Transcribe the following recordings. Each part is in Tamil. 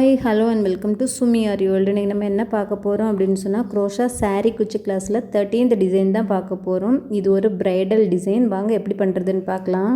Hi hello and welcome to Sumi Aari world. இன்றைக்கி நம்ம என்ன பார்க்க போகிறோம் அப்படின்னு சொன்னால் க்ரோஷா சாரீ குச்சி கிளாஸில் 13th டிசைன் தான் பார்க்க போகிறோம். இது ஒரு பிரைடல் டிசைன். வாங்க எப்படி பண்ணுறதுன்னு பார்க்கலாம்.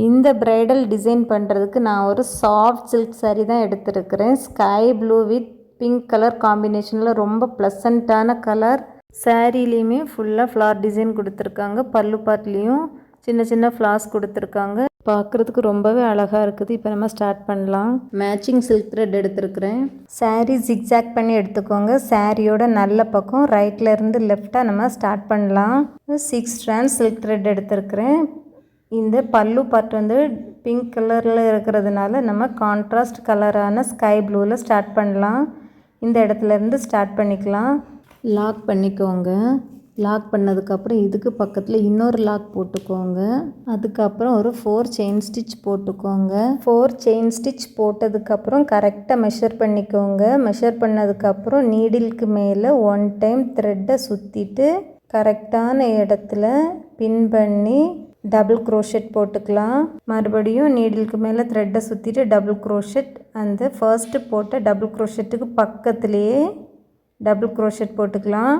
இந்த பிரைடல் டிசைன் பண்ணுறதுக்கு நான் ஒரு சாஃப்ட் சில்க் சாரீ தான் எடுத்துருக்கிறேன். Sky blue with pink colour காம்பினேஷனில் ரொம்ப ப்ளசண்ட்டான கலர். சாரீலேயுமே ஃபுல்லாக ஃப்ளார் டிசைன் கொடுத்துருக்காங்க. பல்லு பார்ட்லேயும் சின்ன சின்ன ஃப்ளார்ஸ் கொடுத்துருக்காங்க. பார்க்குறதுக்கு ரொம்பவே அழகாக இருக்குது. இப்போ நம்ம ஸ்டார்ட் பண்ணலாம். மேட்சிங் சில்க் த்ரெட் எடுத்துருக்கிறேன். சாரீ ஜிக்ஸாக் பண்ணி எடுத்துக்கோங்க. சாரியோட நல்ல பக்கம் ரைட்டில் இருந்து லெஃப்டாக நம்ம ஸ்டார்ட் பண்ணலாம். 6 strands சில்க் த்ரெட் எடுத்துருக்கிறேன். இந்த பல்லு பார்ட் வந்து பிங்க் கலரில் இருக்கிறதுனால நம்ம கான்ட்ராஸ்ட் கலரான ஸ்கை ப்ளூவில் ஸ்டார்ட் பண்ணலாம். இந்த இடத்துல இருந்து ஸ்டார்ட் பண்ணிக்கலாம். லாக் பண்ணிக்கோங்க. லாக் பண்ணதுக்கப்புறம் இதுக்கு பக்கத்தில் இன்னொரு லாக் போட்டுக்கோங்க. அதுக்கப்புறம் ஒரு 4 செயின் ஸ்டிச் போட்டுக்கோங்க. 4 செயின் ஸ்டிச் போட்டதுக்கப்புறம் கரெக்டாக மெஷர் பண்ணிக்கோங்க. மெஷர் பண்ணதுக்கப்புறம் நீடிலுக்கு மேலே 1 டைம் த்ரெட்டை சுற்றிட்டு கரெக்டான இடத்துல பின் பண்ணி டபுள் க்ரோஷெட் போட்டுக்கலாம். மறுபடியும் நீடிலுக்கு மேலே த்ரெட்டை சுற்றிட்டு டபுள் க்ரோஷெட், அந்த ஃபர்ஸ்ட்டு போட்ட டபுள் க்ரோஷெட்டுக்கு பக்கத்துலேயே டபுள் க்ரோஷெட் போட்டுக்கலாம்.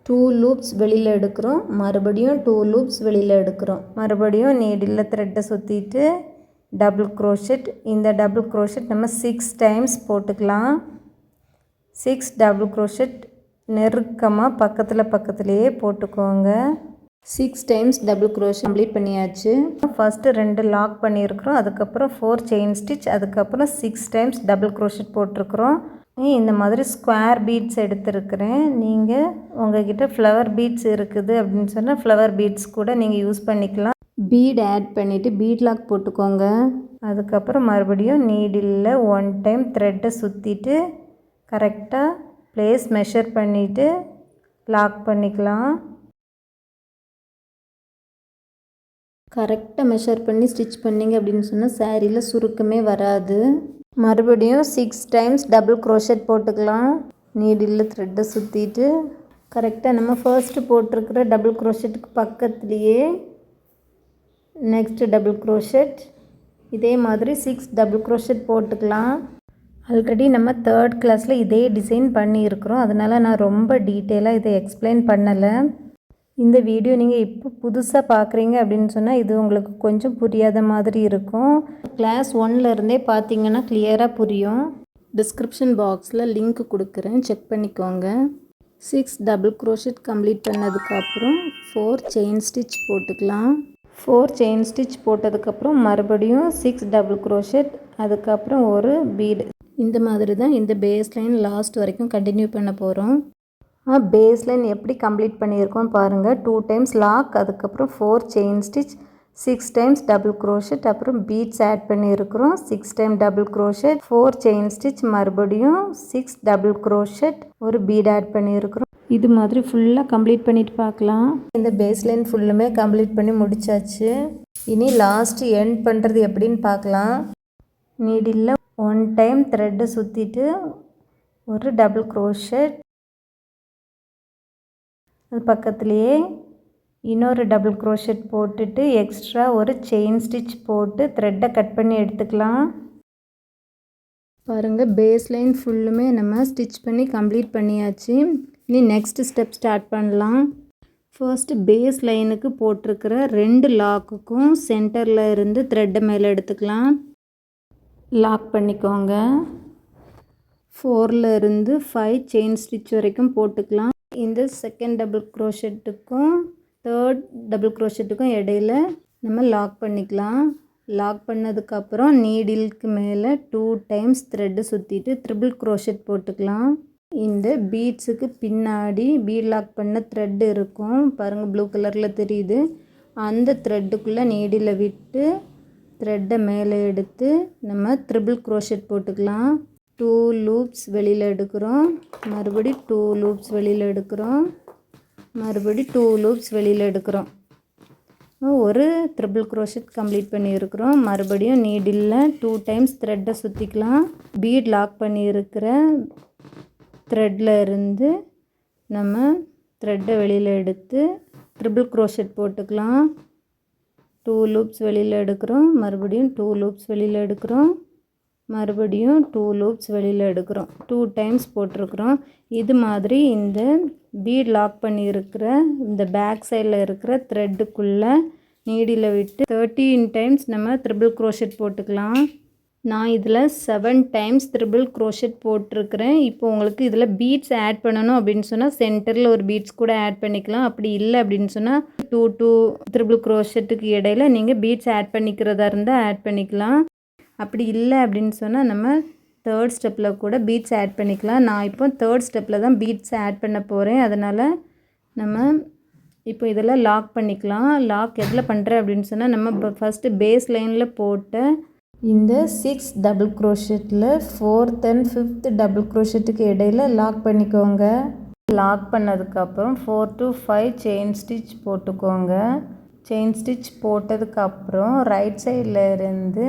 2 லூப்ஸ் வெளியில் எடுக்கிறோம். மறுபடியும் 2 லூப்ஸ் வெளியில் எடுக்கிறோம். மறுபடியும் நீடில் த்ரெட்டை சுற்றிட்டு டபுள் க்ரோஷெட். இந்த டபுள் க்ரோஷெட் நம்ம 6 டைம்ஸ் போட்டுக்கலாம். 6 டபுள் க்ரோஷெட் நெருக்கமாக பக்கத்துலேயே போட்டுக்கோங்க. 6 டைம்ஸ் டபுள் க்ரோஷெட் கம்ப்ளீட் பண்ணியாச்சு. ஃபஸ்ட்டு 2 லாக் பண்ணியிருக்கிறோம். அதுக்கப்புறம் 4 செயின் ஸ்டிச், அதுக்கப்புறம் 6 டைம்ஸ் டபுள் க்ரோஷெட் போட்டிருக்கிறோம். இந்த மாதிரி ஸ்கொயர் பீட்ஸ் எடுத்துருக்கிறேன். நீங்கள் உங்கள்கிட்ட ஃப்ளவர் பீட்ஸ் இருக்குது அப்படின்னு சொன்னால் ஃப்ளவர் பீட்ஸ் கூட நீங்கள் யூஸ் பண்ணிக்கலாம். பீட் ஆட் பண்ணிவிட்டு பீட் லாக் போட்டுக்கோங்க. அதுக்கப்புறம் மறுபடியும் நீடிலில் 1 டைம் த்ரெட்டை சுற்றிட்டு கரெக்டாக ப்ளேஸ் மெஷர் பண்ணிவிட்டு லாக் பண்ணிக்கலாம். கரெக்டாக மெஷர் பண்ணி ஸ்டிச் பண்ணிங்க அப்படின்னு சொன்னால் சாரியில் சுருக்கமே வராது. மறுபடியும் 6 டைம்ஸ் டபுள் க்ரோஷெட் போட்டுக்கலாம். நீடில் த்ரெட்டை சுற்றிட்டு கரெக்டாக நம்ம ஃபர்ஸ்ட்டு போட்டிருக்கிற டபுள் க்ரோஷெட்டுக்கு பக்கத்துலேயே நெக்ஸ்ட்டு டபுள் க்ரோஷெட். இதே மாதிரி 6 டபுள் க்ரோஷெட் போட்டுக்கலாம். ஆல்ரெடி நம்ம 3rd கிளாஸில் இதே டிசைன் பண்ணியிருக்கிறோம். அதனால் நான் ரொம்ப டீட்டெயிலாக இதை எக்ஸ்பிளைன் பண்ணலை. இந்த வீடியோ நீங்கள் இப்போ புதுசாக பார்க்குறீங்க அப்படின்னு சொன்னால் இது உங்களுக்கு கொஞ்சம் புரியாத மாதிரி இருக்கும். கிளாஸ் 1லேருந்தே பார்த்தீங்கன்னா கிளியராக புரியும். டிஸ்கிரிப்ஷன் பாக்ஸில் லிங்க் கொடுக்குறேன், செக் பண்ணிக்கோங்க. 6 டபுள் க்ரோஷெட் கம்ப்ளீட் பண்ணதுக்கப்புறம் 4 செயின் ஸ்டிச் போட்டுக்கலாம். 4 செயின் ஸ்டிச் போட்டதுக்கப்புறம் மறுபடியும் 6 டபுள் க்ரோஷெட், அதுக்கப்புறம் ஒரு பீடு. இந்த மாதிரி தான் இந்த பேஸ் லைன் லாஸ்ட் வரைக்கும் கண்டினியூ பண்ண போகிறோம். பேஸ் லைன் எப்படி கம்ப்ளீட் பண்ணியிருக்கோம் பாருங்கள். 2 டைம்ஸ் லாக், அதுக்கப்புறம் 4 chain stitch, 6 times double crochet, அப்புறம் பீட்ஸ் ஆட் பண்ணியிருக்கிறோம். 6 time double crochet, 4 chain stitch, மறுபடியும் 6 டபுள் க்ரோஷெட், ஒரு பீட் ஆட் பண்ணியிருக்கிறோம். இது மாதிரி ஃபுல்லாக கம்ப்ளீட் பண்ணிட்டு பார்க்கலாம். இந்த பேஸ் லைன் ஃபுல்லுமே கம்ப்ளீட் பண்ணி முடிச்சாச்சு. இனி லாஸ்ட் எண்ட் பண்ணுறது எப்படின்னு பார்க்கலாம். நீடில் 1 டைம் த்ரெட்டை சுற்றிட்டு ஒரு டபுள் க்ரோஷெட், அது பக்கத்துலேயே இன்னொரு டபுள் க்ரோஷெட் போட்டுட்டு எக்ஸ்ட்ரா ஒரு செயின் ஸ்டிச் போட்டு த்ரெட்டை கட் பண்ணி எடுத்துக்கலாம். பாருங்கள், பேஸ் லைன் ஃபுல்லுமே நம்ம ஸ்டிச் பண்ணி கம்ப்ளீட் பண்ணியாச்சு. இனி நெக்ஸ்ட் ஸ்டெப் ஸ்டார்ட் பண்ணலாம். ஃபர்ஸ்ட்டு பேஸ் லைனுக்கு போட்டிருக்கிற 2 லாக்குக்கும் சென்டரில் இருந்து த்ரெட்டை மேலே எடுத்துக்கலாம். லாக் பண்ணிக்கோங்க. 4ல் இருந்து 5 செயின் ஸ்டிச் வரைக்கும் போட்டுக்கலாம். இந்த செகண்ட் டபுள் க்ரோஷெட்டுக்கும் 3rd டபுள் க்ரோஷெட்டுக்கும் இடையில நம்ம லாக் பண்ணிக்கலாம். லாக் பண்ணதுக்கப்புறம் நீடிலுக்கு மேலே 2 டைம்ஸ் த்ரெட்டு சுற்றிட்டு ட்ரிபிள் க்ரோஷெட் போட்டுக்கலாம். இந்த பீட்ஸுக்கு பின்னாடி பீட் லாக் பண்ண த்ரெட்டு இருக்கும் பாருங்கள், ப்ளூ கலரில் தெரியுது. அந்த த்ரெட்டுக்குள்ளே நீடில் விட்டு த்ரெட்டை மேலே எடுத்து நம்ம ட்ரிபிள் க்ரோஷெட் போட்டுக்கலாம். 2 லூப்ஸ் வெளியில் எடுக்கிறோம். மறுபடி 2 லூப்ஸ் வெளியில் எடுக்கிறோம். மறுபடி 2 லூப்ஸ் வெளியில் எடுக்கிறோம். ஒரு ட்ரிபிள் க்ரோஷெட் கம்ப்ளீட் பண்ணியிருக்கிறோம். மறுபடியும் நீடில் 2 டைம்ஸ் த்ரெட்டை சுற்றிக்கலாம். பீட் லாக் பண்ணியிருக்கிற த்ரெட்டில் இருந்து நம்ம த்ரெட்டை வெளியில் எடுத்து ட்ரிபிள் க்ரோஷெட் போட்டுக்கலாம். 2 லூப்ஸ் வெளியில் எடுக்கிறோம். மறுபடியும் 2 லூப்ஸ் வெளியில் எடுக்கிறோம். மறுபடியும் 2 லூப்ஸ் வெளியில் எடுக்கிறோம். 2 டைம்ஸ் போட்டிருக்கிறோம். இது மாதிரி இந்த பீட் லாக் பண்ணியிருக்கிற இந்த பேக் சைடில் இருக்கிற த்ரெட்டுக்குள்ளே நீடியில் விட்டு 13 டைம்ஸ் நம்ம ட்ரிபிள் க்ரோஷெட் போட்டுக்கலாம். நான் இதில் 7 டைம்ஸ் ட்ரிபிள் க்ரோஷெட் போட்டிருக்கிறேன். இப்போ உங்களுக்கு இதில் பீட்ஸ் ஆட் பண்ணணும் அப்படின்னு சொன்னால் சென்டரில் ஒரு பீட்ஸ் கூட ஆட் பண்ணிக்கலாம். அப்படி இல்லை அப்படின்னு சொன்னால் 2 ட்ரிபிள் க்ரோஷெட்டுக்கு இடையில் நீங்கள் பீட்ஸ் ஆட் பண்ணிக்கிறதா இருந்தால் ஆட் பண்ணிக்கலாம். அப்படி இல்லை அப்படின்னு சொன்னால் நம்ம 3rd ஸ்டெப்பில் கூட பீட்ஸ் ஆட் பண்ணிக்கலாம். நான் இப்போ 3rd ஸ்டெப்பில் தான் பீட்ஸ் ஆட் பண்ண போகிறேன். அதனால் நம்ம இப்போ இதெல்லாம் லாக் பண்ணிக்கலாம். லாக் எதில் பண்ணுறேன் அப்படின்னு சொன்னால் நம்ம ஃபஸ்ட்டு பேஸ் லைனில் போட்ட இந்த 6 டபுள் க்ரோஷெட்டில் 4th and 5th டபுள் க்ரோஷெட்டுக்கு இடையில் லாக் பண்ணிக்கோங்க. லாக் பண்ணதுக்கப்புறம் 4 to 5 செயின் ஸ்டிச் போட்டுக்கோங்க. செயின் ஸ்டிச் போட்டதுக்கப்புறம் ரைட் சைடில் இருந்து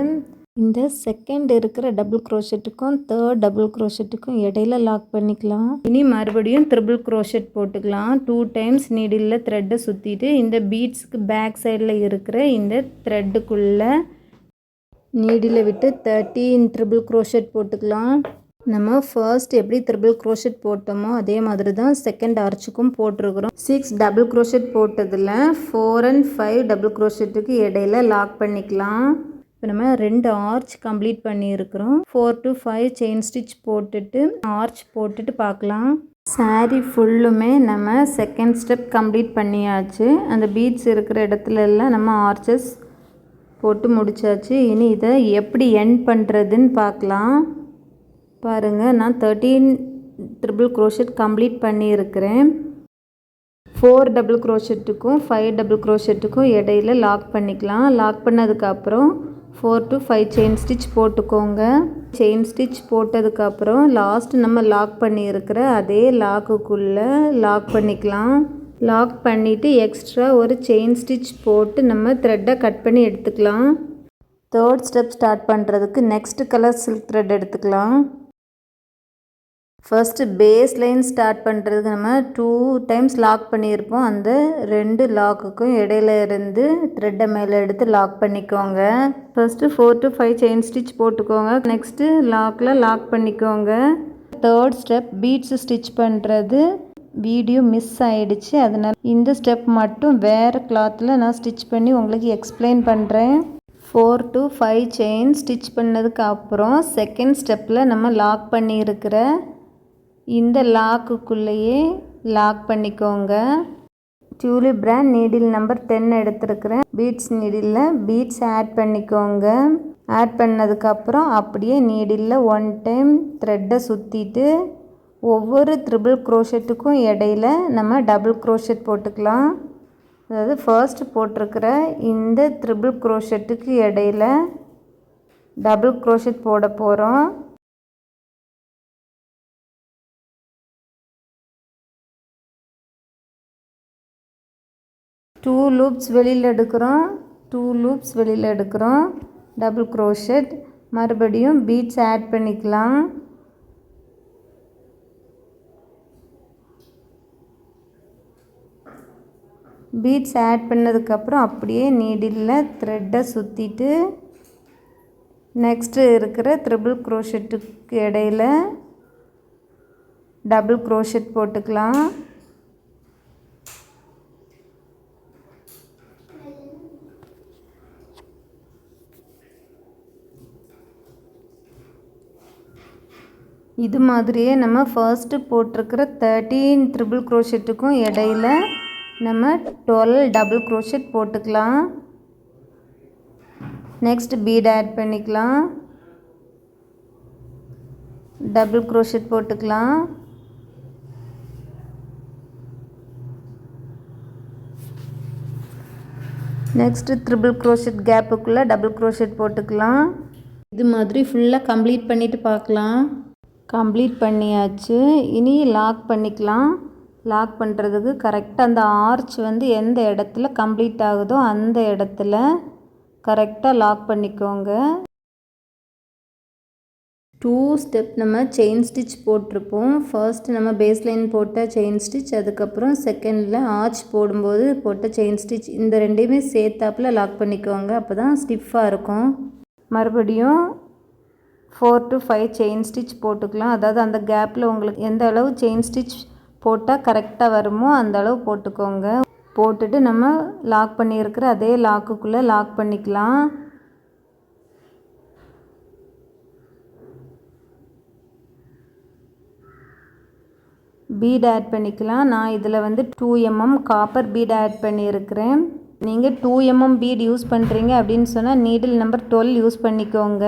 இந்த செகண்ட் இருக்கிற டபுள் க்ரோஷெட்டுக்கும் 3rd டபுள் க்ரோஷெட்டுக்கும் இடையில லாக் பண்ணிக்கலாம். இனி மறுபடியும் ட்ரிபிள் க்ரோஷெட் போட்டுக்கலாம். 2 டைம்ஸ் நீடில் த்ரெட்டை சுற்றிட்டு இந்த பீட்ஸுக்கு பேக் சைடில் இருக்கிற இந்த த்ரெட்டுக்குள்ளே நீடில் விட்டு 13 ட்ரிபிள் க்ரோஷெட் போட்டுக்கலாம். நம்ம ஃபர்ஸ்ட் எப்படி ட்ரிபிள் க்ரோஷெட் போட்டோமோ அதே மாதிரி தான் செகண்ட் ஆர்ச்சுக்கும் போட்டிருக்கிறோம். 6 டபுள் க்ரோஷெட் போட்டதில் 4 and 5 டபுள் க்ரோஷெட்டுக்கு இடையில லாக் பண்ணிக்கலாம். இப்போ நம்ம 2 ஆர்ச் கம்ப்ளீட் பண்ணியிருக்கிறோம். 4 to 5 செயின் ஸ்டிச் போட்டுட்டு ஆர்ச் போட்டுட்டு பார்க்கலாம். சாரீ ஃபுல்லுமே நம்ம செகண்ட் ஸ்டெப் கம்ப்ளீட் பண்ணியாச்சு. அந்த பீட்ஸ் இருக்கிற இடத்துல எல்லாம் நம்ம ஆர்ச்சஸ் போட்டு முடிச்சாச்சு. இனி இதை எப்படி எண்ட் பண்ணுறதுன்னு பார்க்கலாம். பாருங்கள், நான் 13 ட்ரிபிள் க்ரோஷெட் கம்ப்ளீட் பண்ணியிருக்கிறேன். 4 டபுள் க்ரோஷெட்டுக்கும் 5 டபுள் க்ரோஷெட்டுக்கும் இடையில லாக் பண்ணிக்கலாம். லாக் பண்ணதுக்கப்புறம் 4 to 5 செயின் ஸ்டிச் போட்டுக்கோங்க. செயின் ஸ்டிச் போட்டதுக்கப்புறம் லாஸ்ட் நம்ம லாக் பண்ணியிருக்கிற அதே லாக்குக்குள்ளே லாக் பண்ணிக்கலாம். லாக் பண்ணிவிட்டு எக்ஸ்ட்ரா ஒரு செயின் ஸ்டிச் போட்டு நம்ம த்ரெட்டை கட் பண்ணி எடுத்துக்கலாம். 3rd ஸ்டெப் ஸ்டார்ட் பண்ணுறதுக்கு நெக்ஸ்ட் கலர் சில்க் த்ரெட் எடுத்துக்கலாம். ஃபர்ஸ்ட்டு பேஸ் லைன் ஸ்டார்ட் பண்ணுறதுக்கு நம்ம 2 டைம்ஸ் லாக் பண்ணியிருப்போம். அந்த 2 லாக்குக்கும் இடையில இருந்து த்ரெட்டை மேலே எடுத்து லாக் பண்ணிக்கோங்க. ஃபர்ஸ்ட்டு 4 to 5 செயின் ஸ்டிச் போட்டுக்கோங்க. நெக்ஸ்ட்டு லாக்கில் லாக் பண்ணிக்கோங்க. 3rd ஸ்டெப் பீட்ஸ் ஸ்டிச் பண்ணுறது வீடியோ மிஸ் ஆகிடுச்சு. அதனால் இந்த ஸ்டெப் மட்டும் வேறு கிளாத்தில் நான் ஸ்டிச் பண்ணி உங்களுக்கு எக்ஸ்பிளைன் பண்ணுறேன். 4 to 5 செயின் ஸ்டிச் பண்ணதுக்கு அப்புறம் செகண்ட் ஸ்டெப்பில் நம்ம லாக் பண்ணியிருக்கிற இந்த லாக்குக்குள்ளேயே லாக் பண்ணிக்கோங்க. டியூலிப் பிராண்ட் நீடில் நம்பர் 10 எடுத்துருக்கிறேன். பீட்ஸ் நீடில் பீட்ஸ் ஆட் பண்ணிக்கோங்க. ஆட் பண்ணதுக்கப்புறம் அப்படியே நீடில் 1 டைம் த்ரெட்டை சுற்றிட்டு ஒவ்வொரு ட்ரிபிள் க்ரோஷெட்டுக்கும் இடையில நம்ம டபுள் க்ரோஷெட் போட்டுக்கலாம். அதாவது ஃபர்ஸ்ட் போட்டிருக்கிற இந்த ட்ரிபிள் க்ரோஷெட்டுக்கு இடையில டபுள் க்ரோஷெட் போட போகிறோம். டூ லூப்ஸ் வெளியில் எடுக்கிறோம். டபுள் க்ரோஷெட் மறுபடியும் பீட்ஸ் ஆட் பண்ணிக்கலாம். பீட்ஸ் ஆட் பண்ணதுக்கப்புறம் அப்படியே நீடில் த்ரெட்டை சுற்றிட்டு நெக்ஸ்ட்டு இருக்கிற ட்ரிபிள் க்ரோஷெட்டுக்கு இடையில டபுள் க்ரோஷெட் போட்டுக்கலாம். இது மாதிரியே நம்ம ஃபர்ஸ்ட்டு போட்டிருக்கிற 13 ட்ரிபிள் க்ரோஷெட்டுக்கும் இடையில நம்ம 12 டபுள் க்ரோஷெட் போட்டுக்கலாம். நெக்ஸ்ட் பீட் ஆட் பண்ணிக்கலாம். டபுள் க்ரோஷெட் போட்டுக்கலாம். நெக்ஸ்ட் ட்ரிபிள் க்ரோஷெட் கேப்புக்குள்ளே டபுள் க்ரோஷெட் போட்டுக்கலாம். இது மாதிரி ஃபுல்லாக கம்ப்ளீட் பண்ணிவிட்டு பார்க்கலாம். கம்ப்ளீட் பண்ணியாச்சு. இனி லாக் பண்ணிக்கலாம். லாக் பண்ணுறதுக்கு கரெக்டாக அந்த ஆர்ச் எந்த இடத்துல கம்ப்ளீட் ஆகுதோ அந்த இடத்துல கரெக்டாக லாக் பண்ணிக்கோங்க. 2 ஸ்டெப் நம்ம செயின் ஸ்டிச் போட்டிருப்போம். ஃபர்ஸ்ட் நம்ம பேஸ் லைன் போட்ட செயின் ஸ்டிச், அதுக்கப்புறம் செகண்டில் ஆர்ச் போடும்போது போட்ட செயின் ஸ்டிச், இந்த ரெண்டையுமே சேர்த்தாப்பில் லாக் பண்ணிக்கோங்க. அப்போ தான் ஸ்டிஃபாக இருக்கும். மறுபடியும் 4 to 5 செயின் ஸ்டிச் போட்டுக்கலாம். அதாவது அந்த கேப்பில் உங்களுக்கு எந்த அளவு செயின் ஸ்டிச் போட்டால் கரெக்டாக வருமோ அந்த அளவு போட்டுக்கோங்க. போட்டுட்டு நம்ம லாக் பண்ணியிருக்கிற அதே லாக்குக்குள்ளே லாக் பண்ணிக்கலாம். பீட் ஆட் பண்ணிக்கலாம். நான் இதில் வந்து 2 mm காப்பர் பீட் ஆட் பண்ணியிருக்கிறேன். நீங்கள் 2 mm பீட் யூஸ் பண்ணுறீங்க அப்படின்னு சொன்னால் நீடில் நம்பர் 12 யூஸ் பண்ணிக்கோங்க.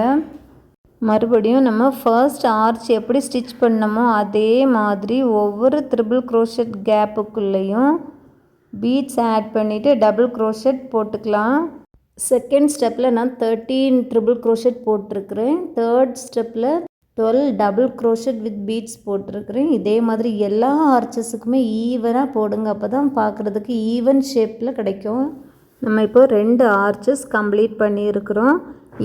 மறுபடியும் நம்ம ஃபர்ஸ்ட் ஆர்ச் எப்படி ஸ்டிச் பண்ணமோ அதே மாதிரி ஒவ்வொரு ட்ரிபிள் க்ரோஷெட் கேப்புக்குள்ளேயும் பீட்ஸ் ஆட் பண்ணிவிட்டு டபுள் க்ரோஷெட் போட்டுக்கலாம். செகண்ட் ஸ்டெப்பில் நான் 13 ட்ரிபிள் க்ரோஷெட் போட்டிருக்கிறேன். தேர்ட் ஸ்டெப்பில் 12 டபுள் க்ரோஷெட் வித் பீட்ஸ் போட்டிருக்கிறேன். இதே மாதிரி எல்லா ஆர்ச்சஸுக்குமே ஈவனாக போடுங்க. அப்போ தான் பார்க்குறதுக்கு ஈவன் ஷேப்பில் கிடைக்கும். நம்ம இப்போ 2 ஆர்ச்சஸ் கம்ப்ளீட் பண்ணியிருக்கிறோம்.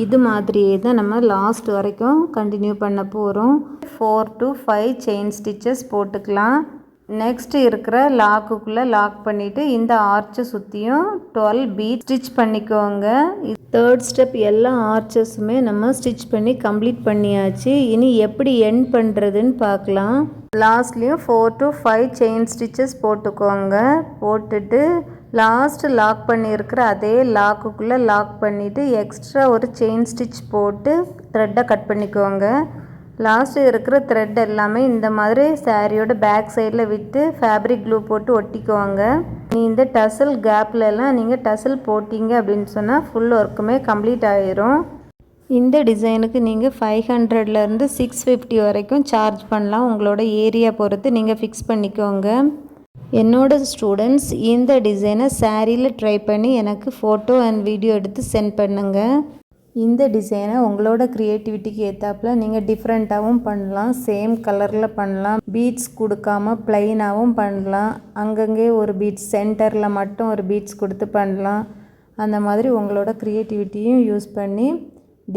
இது மாதிரியே தான் நம்ம லாஸ்ட் வரைக்கும் கண்டினியூ பண்ண போகிறோம். 4 to 5 செயின் ஸ்டிச்சஸ் போட்டுக்கலாம். நெக்ஸ்ட் இருக்கிற லாக்குக்குள்ளே லாக் பண்ணிவிட்டு இந்த ஆர்ச்சை சுற்றியும் 12 பீட் ஸ்டிச் பண்ணிக்கோங்க. தேர்ட் ஸ்டெப் எல்லா ஆர்ச்சஸுமே நம்ம ஸ்டிச் பண்ணி கம்ப்ளீட் பண்ணியாச்சு. இனி எப்படி எண்ட் பண்ணுறதுன்னு பார்க்கலாம். லாஸ்ட்லேயும் 4 to 5 செயின் ஸ்டிச்சஸ் போட்டுக்கோங்க. போட்டுட்டு லாஸ்ட் லாக் பண்ணியிருக்கிற அதே லாக்குக்குள்ளே லாக் பண்ணிவிட்டு எக்ஸ்ட்ரா ஒரு செயின் ஸ்டிச் போட்டு த்ரெட்டை கட் பண்ணிக்கோங்க. லாஸ்ட்டு இருக்கிற த்ரெட் எல்லாமே இந்த மாதிரி சாரியோட பேக் சைடில் விட்டு ஃபேப்ரிக் க்ளூ போட்டு ஒட்டிக்குவாங்க. இந்த டசல் கேப்லலாம் நீங்கள் டசல் போட்டிங்க அப்படின்னு சொன்னால் ஃபுல் ஒர்க்குமே கம்ப்ளீட் ஆகிரும். இந்த டிசைனுக்கு நீங்கள் 500லேருந்து 650 வரைக்கும் சார்ஜ் பண்ணலாம். உங்களோட ஏரியா பொறுத்து நீங்கள் ஃபிக்ஸ் பண்ணிக்கோங்க. என்னோட ஸ்டூடெண்ட்ஸ் இந்த டிசைனை சாரியில் ட்ரை பண்ணி எனக்கு ஃபோட்டோ அண்ட் வீடியோ எடுத்து சென்ட் பண்ணுங்கள். இந்த டிசைனை உங்களோட க்ரியேட்டிவிட்டிக்கு ஏற்றாப்புல நீங்கள் டிஃப்ரெண்ட்டாகவும் பண்ணலாம். சேம் கலரில் பண்ணலாம். பீட்ஸ் கொடுக்காமல் ப்ளைனாகவும் பண்ணலாம். அங்கங்கே ஒரு பீட்ஸ் சென்டரில் மட்டும் ஒரு பீட்ஸ் கொடுத்து பண்ணலாம். அந்த மாதிரி உங்களோட க்ரியேட்டிவிட்டியும் யூஸ் பண்ணி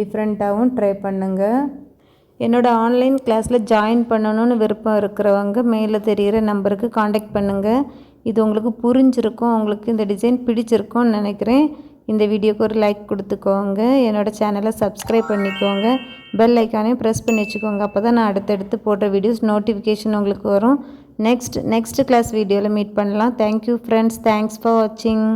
டிஃப்ரெண்ட்டாகவும் ட்ரை பண்ணுங்கள். என்னோடய ஆன்லைன் கிளாஸில் ஜாயின் பண்ணணும்னு விருப்பம் இருக்கிறவங்க மேலே தெரிகிற நம்பருக்கு காண்டாக்ட் பண்ணுங்கள். இது உங்களுக்கு புரிஞ்சிருக்கும். உங்களுக்கு இந்த டிசைன் பிடிச்சிருக்கும்னு நினைக்கிறேன். இந்த வீடியோக்கு ஒரு லைக் கொடுத்துக்கோங்க. என்னோடய சேனலை சப்ஸ்கிரைப் பண்ணிக்கோங்க. பெல் ஐக்கானையும் ப்ரெஸ் பண்ணி வச்சுக்கோங்க. அப்போ தான் நான் அடுத்தடுத்து போடுற வீடியோஸ் நோட்டிஃபிகேஷன் உங்களுக்கு வரும். நெக்ஸ்ட் கிளாஸ் வீடியோவில் மீட் பண்ணலாம். Thank you friends. தேங்க்ஸ் ஃபார் வாட்சிங்.